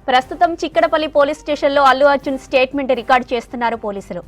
ప్రస్తుతం చిక్కడపల్లి పోలీస్ స్టేషన్లో Allu Arjun statement record చేస్తున్నారు పోలీసులు.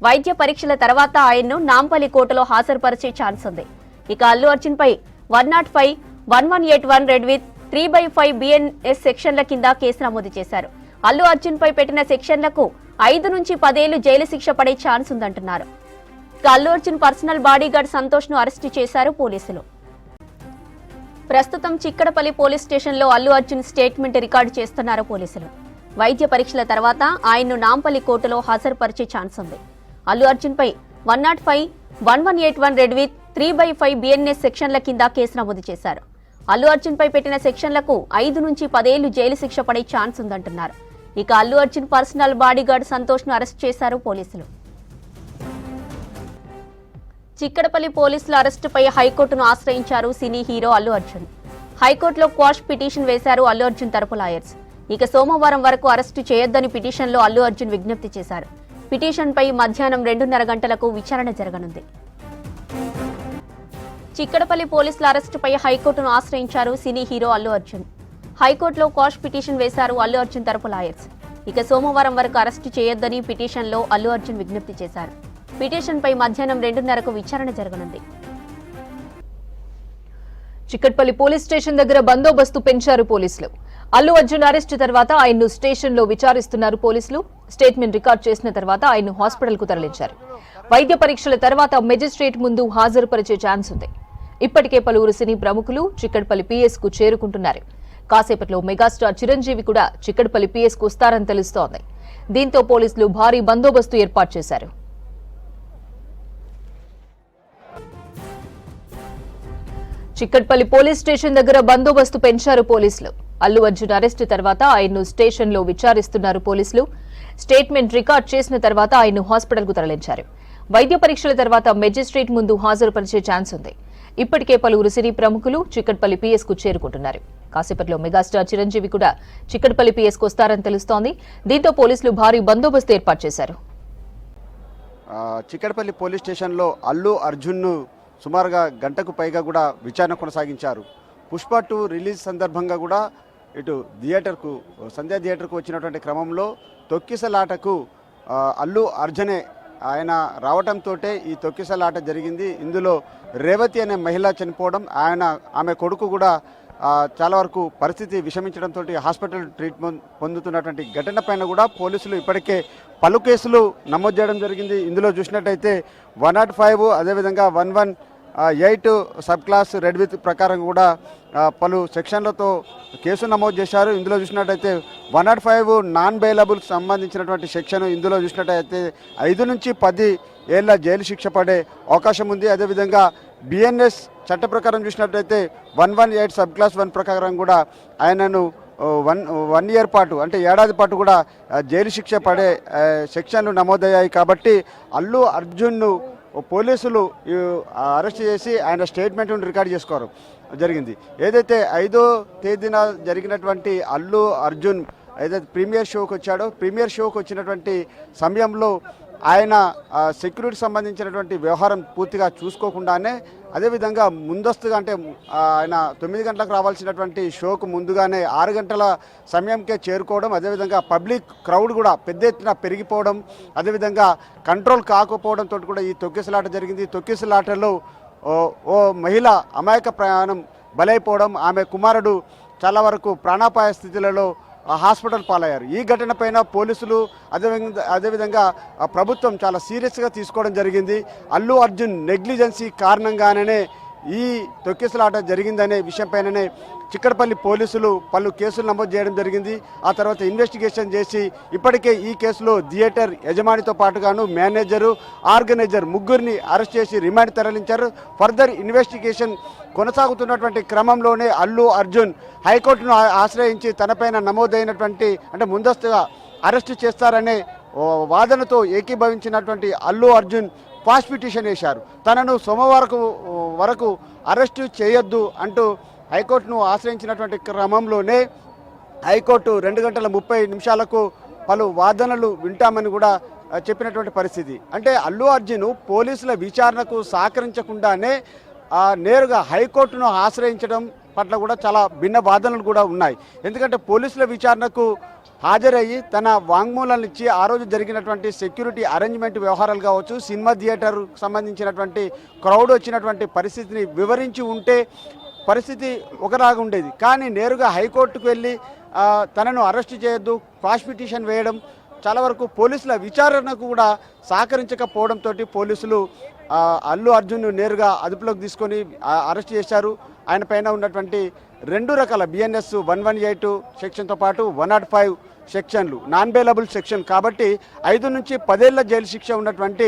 వైద్య పరీక్షల తర్వాత ఆయన్ను నాంపల్లి కోర్టులో హాజరుపరిచే ఛాన్స్ ఉంది. ఇక అల్లు అర్జున్ పై 105, 1181 రెడ్ విత్ 3/5 BNS సెక్షన్ల కింద కేసు నమోదు చేశారు. అల్లు అర్జున్ పై పెట్టిన సెక్షన్లకు 5 నుంచి 10 ఏళ్లు జైలు శిక్ష పడే ఛాన్స్ ఉందంటున్నారు. ఇక అల్లు అర్జున్ పర్సనల్ బాడీగార్డ్ సంతోష్ ను అరెస్టు చేశారు పోలీసులు. ప్రస్తుతం చిక్కడపల్లి పోలీస్ స్టేషన్లో అల్లు అర్జున్ స్టేట్మెంట్ రికార్డు చేస్తున్నారు పోలీసులు. వైద్య పరీక్షల తర్వాత ఆయన్ను నాంపల్లి కోర్టులో హాజరుపరిచే ఛాన్స్ ఉంది. అల్లు అర్జున్ పై 105, 1181 రెడ్ విత్ 3/5 BNS సెక్షన్ల కింద కేసు నమోదు చేశారు. అల్లు అర్జున్ పై పెట్టిన సెక్షన్లకు 5 నుంచి 10 ఏళ్లు జైలు శిక్ష పడే ఛాన్స్ ఉందంటున్నారు. ఇక అల్లు అర్జున్ పర్సనల్ బాడీగార్డ్ సంతోష్ ను అరెస్ట్ చేశారు పోలీసులు. చిక్కడపల్లి పోలీసుల అరెస్టుపై హైకోర్టును ఆశ్రయించారు సినీ హీరో అల్లు అర్జున్. హైకోర్టులో క్వాష్ పిటిషన్ వేశారు అల్లు అర్జున్ తరపు లాయర్స్. ఇక సోమవారం వరకు అరెస్టు చేయొద్దని పిటిషన్లో అల్లు అర్జున్ విజ్ఞప్తి చేశారు. పిటిషన్పై మధ్యాహ్నం 2:30 గంటలకు విచారణ జరగనుంది. చిక్కడపల్లి పోలీసుల అరెస్టుపై హైకోర్టును ఆశ్రయించారు సినీ హీరో అల్లు అర్జున్. హైకోర్టులో క్వాష్ పిటిషన్ వేశారు అల్లు అర్జున్ తరపు లాయర్స్. ఇక సోమవారం వరకు అరెస్టు చేయొద్దని పిటిషన్లో అల్లు అర్జున్ విజ్ఞప్తి చేశారు. పిటిషన్పై మధ్యాహ్నం 2:30కు విచారణ జరగనుంది. చిక్కడపల్లి పోలీస్ స్టేషన్ దగ్గర బందోబస్తు పెంచారు పోలీసులు. అల్లు అర్జున్ అరెస్టు తర్వాత ఆయన్ను స్టేషన్లో విచారిస్తున్నారు పోలీసులు. స్టేట్మెంట్ రికార్డు చేసిన తర్వాత ఆయన్ను హాస్పిటల్కు తరలించారు. వైద్య పరీక్షల తర్వాత మెజిస్ట్రేట్ ముందు హాజరుపరిచే ఛాన్స్ ఉంది. ఇప్పటికే పలువురు సినీ ప్రముఖులు చిక్కడపల్లి PS కు చేరుకుంటున్నారు. కాసేపట్లో మెగాస్టార్ చిరంజీవి కూడా చిక్కడపల్లి PS కు వస్తారని తెలుస్తోంది. దీంతో పోలీసులు భారీ బందోబస్తు ఏర్పాటు చేశారు. చిక్కడపల్లి పోలీస్ స్టేషన్ దగ్గర బందోబస్తు పెంచారు పోలీసులు. అల్లు అర్జున్ అరెస్టు తర్వాత ఆయన్ను స్టేషన్లో విచారిస్తున్నారు పోలీసులు. స్టేట్మెంట్ రికార్డు చేసిన తర్వాత ఆయన్ను హాస్పిటల్కు తరలించారు. వైద్య పరీక్షల తర్వాత మెజిస్ట్రేట్ ముందు హాజరుపరిచే ఛాన్స్ ఉంది. ఇప్పటికే పలువురు సినీ ప్రముఖులు చిక్కడపల్లి PS కు చేరుకుంటున్నారు. కాసేపట్లో మెగాస్టార్ చిరంజీవి కూడా చిక్కడపల్లి PS కు వస్తారని తెలుస్తోంది. దీంతో పోలీసులు భారీ బందోబస్తు ఏర్పాటు చేశారు. చిక్కడపల్లి పోలీస్ స్టేషన్లో అల్లు అర్జున్ను సుమారుగా గంటకు పైగా కూడా విచారణ కొనసాగించారు. పుష్ప 2 రిలీజ్ సందర్భంగా కూడా ఇటు సంధ్యా థియేటర్కు వచ్చినటువంటి క్రమంలో తొక్కిసలాటకు అల్లు అర్జునే ఆయన రావడంతో ఈ తొక్కిసలాట జరిగింది. ఇందులో రేవతి అనే మహిళ చనిపోవడం, ఆమె కొడుకు కూడా చాలా వరకు పరిస్థితి విషమించడంతో హాస్పిటల్ ట్రీట్మెంట్ పొందుతున్నటువంటి ఘటన పైన కూడా పోలీసులు ఇప్పటికే పలు కేసులు నమోదు చేయడం జరిగింది. ఇందులో చూసినట్టయితే 105 అదేవిధంగా 118 సబ్ క్లాస్ రెడ్ విత్ ప్రకారం కూడా పలు సెక్షన్లతో కేసు నమోదు చేశారు. ఇందులో చూసినట్టయితే 105 నాన్ బెయిలబుల్ సంబంధించినటువంటి సెక్షన్. ఇందులో చూసినట్టయితే 5 నుంచి 10 ఏళ్ల జైలు శిక్ష పడే అవకాశం ఉంది. అదేవిధంగా BNS చట్ట ప్రకారం చూసినట్టయితే 118 సబ్ క్లాస్ 1 ప్రకారం కూడా ఆయనను 1 ఇయర్ పాటు అంటే ఏడాది పాటు కూడా జైలు శిక్ష పడే సెక్షన్లు నమోదయ్యాయి. కాబట్టి అల్లు అర్జున్ను పోలీసులు అరెస్ట్ చేసి ఆయన స్టేట్మెంట్ను రికార్డు చేసుకోవడం జరిగింది. ఏదైతే 5వ తేదీన జరిగినటువంటి అల్లు అర్జున్ ఏదైతే ప్రీమియర్ షోకి వచ్చాడో, ప్రీమియర్ షోకి వచ్చినటువంటి సమయంలో ఆయన సెక్యూరిటీ సంబంధించినటువంటి వ్యవహారం పూర్తిగా చూసుకోకుండానే, అదేవిధంగా ముందస్తుగా అంటే ఆయన 9 గంటలకు రావాల్సినటువంటి షోకు ముందుగానే 6 గంటల సమయంకే చేరుకోవడం, అదేవిధంగా పబ్లిక్ క్రౌడ్ కూడా పెద్ద ఎత్తున పెరిగిపోవడం, అదేవిధంగా కంట్రోల్ కాకపోవడంతో కూడా ఈ తొక్కిసలాట జరిగింది. తొక్కిసలాటలో ఓ మహిళ అమాయక ప్రయాణం బలైపోవడం, ఆమె కుమారుడు చాలా వరకు ప్రాణాపాయ స్థితిలో హాస్పిటల్ పాలయ్యారు. ఈ ఘటన పైన పోలీసులు అదేవిధంగా ప్రభుత్వం చాలా సీరియస్గా తీసుకోవడం జరిగింది. అల్లు అర్జున్ నెగ్లిజెన్సీ కారణంగానే ఈ తొక్కిసలాట జరిగిందనే విషయంపైననే చిక్కడపల్లి పోలీసులు పలు కేసులు నమోదు చేయడం జరిగింది. ఆ తర్వాత ఇన్వెస్టిగేషన్ చేసి ఇప్పటికే ఈ కేసులో థియేటర్ యజమానితో పాటుగాను మేనేజరు, ఆర్గనైజర్ ముగ్గురిని అరెస్ట్ చేసి రిమాండ్ తరలించారు. ఫర్దర్ ఇన్వెస్టిగేషన్ కొనసాగుతున్నటువంటి క్రమంలోనే అల్లు అర్జున్ హైకోర్టును ఆశ్రయించి తనపైన నమోదైనటువంటి అంటే ముందస్తుగా అరెస్టు చేస్తారనే వాదనతో ఏకీభవించినటువంటి అల్లు అర్జున్ పాస్ పిటిషన్ వేశారు. తనను సోమవారం వరకు అరెస్టు చేయొద్దు అంటూ హైకోర్టును ఆశ్రయించినటువంటి క్రమంలోనే హైకోర్టు 2:30 పలు వాదనలు వింటామని కూడా చెప్పినటువంటి పరిస్థితి. అంటే అల్లు అర్జున్ పోలీసుల విచారణకు సహకరించకుండానే నేరుగా హైకోర్టును ఆశ్రయించడం పట్ల కూడా చాలా భిన్న వాదనలు కూడా ఉన్నాయి. ఎందుకంటే పోలీసుల విచారణకు హాజరయ్యి తన వాంగ్మూలాన్ని ఇచ్చి ఆ రోజు జరిగినటువంటి సెక్యూరిటీ అరేంజ్మెంట్ వ్యవహారాలు కావచ్చు, సినిమా థియేటర్ సంబంధించినటువంటి క్రౌడ్ వచ్చినటువంటి పరిస్థితిని వివరించి ఉంటే పరిస్థితి ఒకలాగా ఉండేది. కానీ నేరుగా హైకోర్టుకు వెళ్ళి తనను అరెస్ట్ చేయొద్దు, క్వాష్ పిటిషన్ వేయడం, చాలా వరకు పోలీసుల విచారణకు కూడా సహకరించకపోవడంతో పోలీసులు అల్లు అర్జున్ను నేరుగా అదుపులోకి తీసుకొని అరెస్ట్ చేశారు. ఆయన పైన ఉన్నటువంటి 2 రకాల BNS 118 సెక్షన్తో పాటు 105 సెక్షన్లు నాన్ బెయిలబుల్ సెక్షన్ కాబట్టి 5 నుంచి 10 ఏళ్ల జైలు శిక్ష ఉన్నటువంటి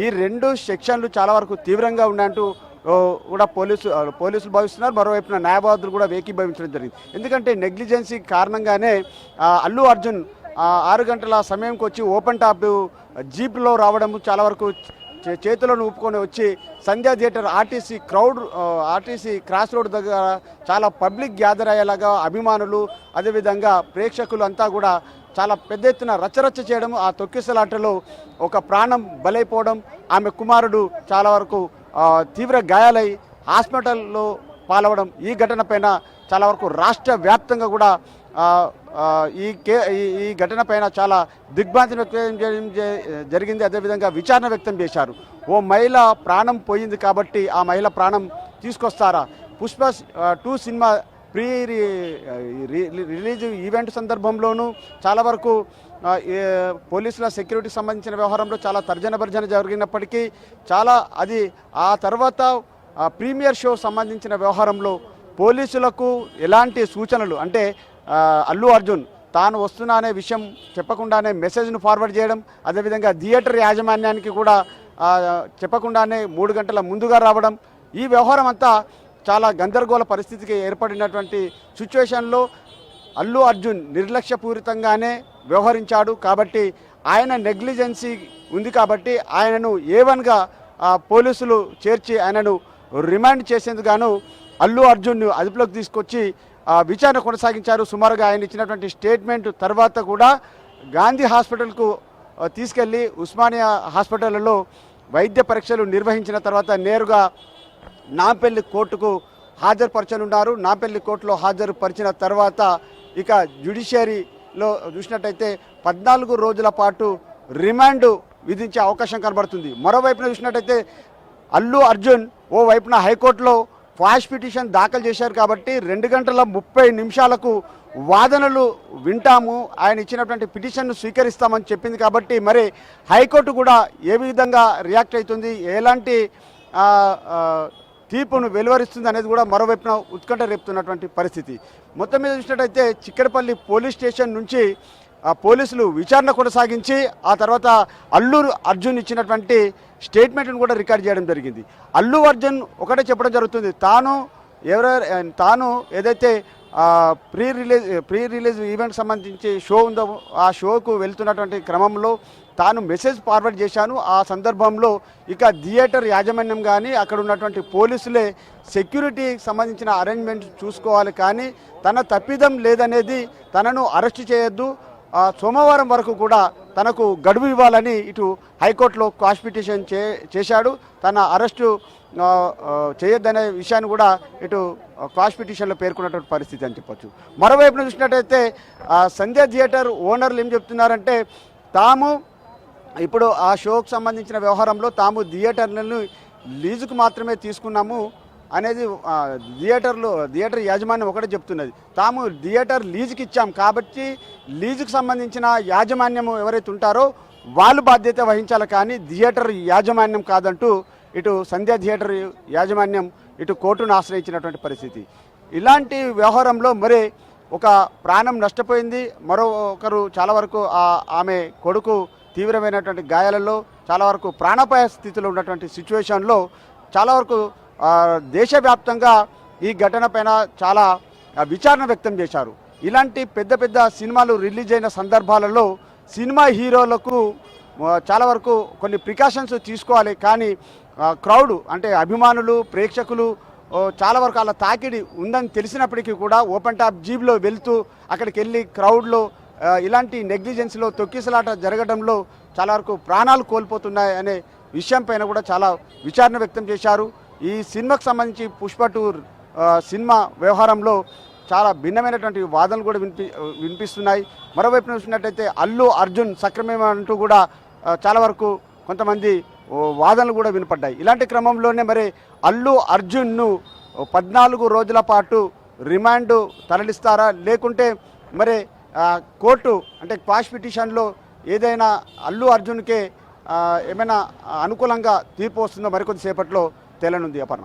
ఈ 2 సెక్షన్లు చాలా వరకు తీవ్రంగా ఉన్నట్టు కూడా పోలీసులు భావిస్తున్నారు. మరోవైపున న్యాయవాదులు కూడా ఏకీభవించడం జరిగింది. ఎందుకంటే నెగ్లిజెన్సీ కారణంగానే అల్లు అర్జున్ 6 గంటల సమయంకి వచ్చి ఓపెన్ టాప్ జీప్లో రావడం, చాలా వరకు చేతులను ఊపుకొని వచ్చి సంధ్యా థియేటర్ ఆర్టీసీ క్రాస్ రోడ్ దగ్గర చాలా పబ్లిక్ గ్యాదర్ అయ్యేలాగా అభిమానులు అదేవిధంగా ప్రేక్షకులు అంతా కూడా చాలా పెద్ద ఎత్తున రచ్చరచ్చ చేయడం, ఆ తొక్కిసలాటలో ఒక ప్రాణం బలైపోవడం, ఆమె కుమారుడు చాలా వరకు తీవ్ర గాయాలై హాస్పిటల్లో పాలవడం, ఈ ఘటన పైన చాలా వరకు రాష్ట్ర వ్యాప్తంగా కూడా ఈ ఘటన పైన చాలా దిగ్భ్రాంతి వ్యక్తం చేయడం జరిగింది. అదేవిధంగా విచారణ వ్యక్తం చేశారు. ఓ మహిళ ప్రాణం పోయింది కాబట్టి ఆ మహిళ ప్రాణం తీసుకొస్తారా? Pushpa 2 cinema pre release event సందర్భంలోనూ చాలా వరకు పోలీసుల సెక్యూరిటీకి సంబంధించిన వ్యవహారంలో చాలా తర్జన భర్జన జరిగినప్పటికీ అది ఆ తర్వాత ప్రీమియర్ షో సంబంధించిన వ్యవహారంలో పోలీసులకు ఎలాంటి సూచనలు అంటే అల్లు అర్జున్ తాను వస్తున్నా అనే విషయం చెప్పకుండానే మెసేజ్ను ఫార్వర్డ్ చేయడం, అదేవిధంగా థియేటర్ యాజమాన్యానికి కూడా చెప్పకుండానే 3 గంటల ముందుగా రావడం, ఈ వ్యవహారం అంతా చాలా గందరగోళ పరిస్థితికి ఏర్పడినటువంటి సిచ్యువేషన్లో అల్లు అర్జున్ నిర్లక్ష్యపూరితంగానే వ్యవహరించాడు. కాబట్టి ఆయన నెగ్లిజెన్సీ ఉంది కాబట్టి ఆయనను A1గా పోలీసులు చేర్చి ఆయనను రిమాండ్ చేసేందుకు గాను అల్లు అర్జున్ను అదుపులోకి తీసుకొచ్చి విచారణ కొనసాగించారు. సుమారుగా ఆయన ఇచ్చినటువంటి స్టేట్మెంట్ తర్వాత కూడా గాంధీ హాస్పిటల్కు తీసుకెళ్లి ఉస్మానియా హాస్పిటల్లో వైద్య పరీక్షలు నిర్వహించిన తర్వాత నేరుగా నాంపల్లి కోర్టుకు హాజరుపరచనున్నారు. నాంపల్లి కోర్టులో హాజరుపరిచిన తర్వాత ఇక జ్యుడిషియరీలో చూసినట్టయితే 14 రోజుల పాటు రిమాండ్ విధించే అవకాశం కనబడుతుంది. మరోవైపున చూసినట్టయితే అల్లు అర్జున్ ఓ వైపున హైకోర్టులో క్వాష్ పిటిషన్ దాఖలు చేశారు కాబట్టి 2 గంటల 30 నిమిషాలకు వాదనలు వింటాము, ఆయన ఇచ్చినటువంటి పిటిషన్ను స్వీకరిస్తామని చెప్పింది కాబట్టి మరి హైకోర్టు కూడా ఏ విధంగా రియాక్ట్ అవుతుంది, ఎలాంటి తీర్పును వెలువరిస్తుంది అనేది కూడా మరోవైపున ఉత్కంఠ రేపుతున్నటువంటి పరిస్థితి. మొత్తం మీద చూసినట్టయితే చిక్కడపల్లి పోలీస్ స్టేషన్ నుంచి పోలీసులు విచారణ కొనసాగించి ఆ తర్వాత అల్లు అర్జున్ ఇచ్చినటువంటి స్టేట్మెంట్ను కూడా రికార్డ్ చేయడం జరిగింది. అల్లు అర్జున్ ఒకటే చెప్పడం జరుగుతుంది, తాను ఏదైతే ప్రీ రిలీజ్ ఈవెంట్ సంబంధించి షో ఉందో ఆ షోకు వెళ్తున్నటువంటి క్రమంలో తాను మెసేజ్ ఫార్వర్డ్ చేశాను. ఆ సందర్భంలో ఇక థియేటర్ యాజమాన్యం కానీ అక్కడ ఉన్నటువంటి పోలీసులే సెక్యూరిటీకి సంబంధించిన అరేంజ్మెంట్ చూసుకోవాలి, కానీ తన తప్పిదం లేదనేది, తనను అరెస్ట్ చేయొద్దు, సోమవారం వరకు కూడా తనకు గడువు ఇవ్వాలని ఇటు హైకోర్టులో క్వాష్ పిటిషన్ చేశాడు. తన అరెస్టు చేయొద్దనే విషయాన్ని కూడా ఇటు క్వాష్ పిటిషన్లో పేర్కొన్నటువంటి పరిస్థితి అని చెప్పొచ్చు. మరోవైపున చూసినట్టయితే సంధ్యా థియేటర్ ఓనర్లు ఏం చెప్తున్నారంటే తాము ఇప్పుడు ఆ షోకు సంబంధించిన వ్యవహారంలో తాము థియేటర్లను లీజుకు మాత్రమే తీసుకున్నాము అనేది థియేటర్ యాజమాన్యం ఒకటే చెప్తున్నది. తాము థియేటర్ లీజుకి ఇచ్చాం కాబట్టి లీజుకు సంబంధించిన యాజమాన్యం ఎవరైతే ఉంటారో వాళ్ళు బాధ్యత వహించాలి, కానీ థియేటర్ యాజమాన్యం కాదంటూ ఇటు సంధ్యా థియేటర్ యాజమాన్యం ఇటు కోర్టును ఆశ్రయించినటువంటి పరిస్థితి. ఇలాంటి వ్యవహారంలో మరి ఒక ప్రాణం నష్టపోయింది, మరొకరు చాలా వరకు ఆమె కొడుకు తీవ్రమైనటువంటి గాయాలలో చాలా వరకు ప్రాణాపాయ స్థితిలో ఉన్నటువంటి సిచ్యువేషన్లో చాలా వరకు దేశవ్యాప్తంగా ఈ ఘటన పైన చాలా విచారణ వ్యక్తం చేశారు. ఇలాంటి పెద్ద పెద్ద సినిమాలు రిలీజ్ అయిన సందర్భాలలో సినిమా హీరోలకు చాలా వరకు కొన్ని ప్రికాషన్స్ తీసుకోవాలి, కానీ క్రౌడ్ అంటే అభిమానులు ప్రేక్షకులు చాలా వరకు అలా తాకిడి ఉందని తెలిసినప్పటికీ కూడా ఓపెన్ టాప్ జీబ్లో వెళ్తూ అక్కడికి వెళ్ళి క్రౌడ్లో ఇలాంటి నెగ్లిజెన్స్లో తొక్కిసలాట జరగడంలో చాలా వరకు ప్రాణాలు కోల్పోతున్నాయి అనే విషయం పైన కూడా చాలా విచారణ వ్యక్తం చేశారు. ఈ సినిమాకు సంబంధించి పుష్ప 2 సినిమా వ్యవహారంలో చాలా భిన్నమైనటువంటి వాదనలు కూడా వినిపిస్తున్నాయి. మరోవైపు చూసినట్టయితే అల్లు అర్జున్ సక్రమం అంటూ కూడా చాలా వరకు కొంతమంది వాదనలు కూడా వినపడ్డాయి. ఇలాంటి క్రమంలోనే మరి అల్లు అర్జున్ను 14 రోజుల పాటు రిమాండ్ తరలిస్తారా, లేకుంటే మరి కోర్టు అంటే క్వాష్ పిటిషన్లో ఏదైనా అల్లు అర్జున్కే ఏమైనా అనుకూలంగా తీర్పు వస్తుందో మరికొద్దిసేపట్లో తేలనుంది. అపర్ణ.